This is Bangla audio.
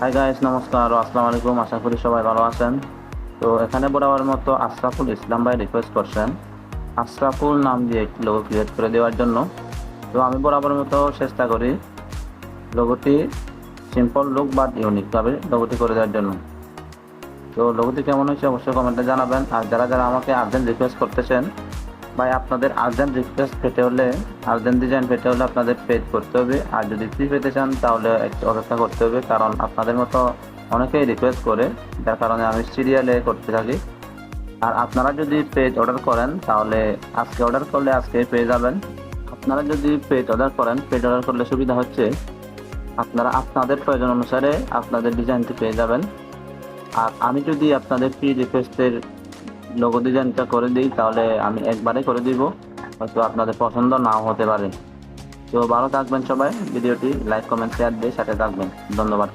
হাই গাইস, নমস্কার ও আসসালামু আলাইকুম। আশা করি সবাই ভালো আছেন। তো এখানে বরাবর মতো আশরাফুল ইসলাম ভাই রিকোয়েস্ট করছেন আশরাফুল নাম দিয়ে একটি লোগো ক্রিয়েট করে দেওয়ার জন্য। তো আমি বরাবর মতো চেষ্টা করি লোগোটি সিম্পল লুক বাট ইউনিক ভাবে লোগোটি করে দেওয়ার জন্য। তো লোগোটি কেমন হয়েছে অবশ্যই কমেন্টে জানাবেন। আর যারা যারা আমাকে আর্জেন্ট রিকোয়েস্ট করতেছেন, ভাই আপনাদের আর্জেন্ট রিকোয়েস্ট পেতে হলে, আর্জেন্ট ডিজাইন পেতে হলে আপনাদের পেড করতে হবে। আর যদি ফ্রি পেতে চান তাহলে একটু অপেক্ষা করতে হবে, কারণ আপনাদের মতো অনেকেই রিকোয়েস্ট করে, যার কারণে আমি সিরিয়ালে করতে থাকি। আর আপনারা যদি পেজ অর্ডার করেন তাহলে আজকে অর্ডার করলে আজকে পেয়ে যাবেন। আপনারা যদি পেজ অর্ডার করেন, পেজ অর্ডার করলে সুবিধা হচ্ছে আপনারা আপনাদের প্রয়োজন অনুসারে আপনাদের ডিজাইনটি পেয়ে যাবেন। আর আমি যদি আপনাদের ফ্রি রিকোয়েস্টের লোগো ডিজাইনটা করে দিই তাহলে আমি একবারে করে দিব, হয়তো আপনাদের পছন্দ নাও হতে পারে। তো ভালো থাকবেন সবাই, ভিডিওটি লাইক কমেন্ট শেয়ার দিয়ে সাথে থাকবেন। ধন্যবাদ।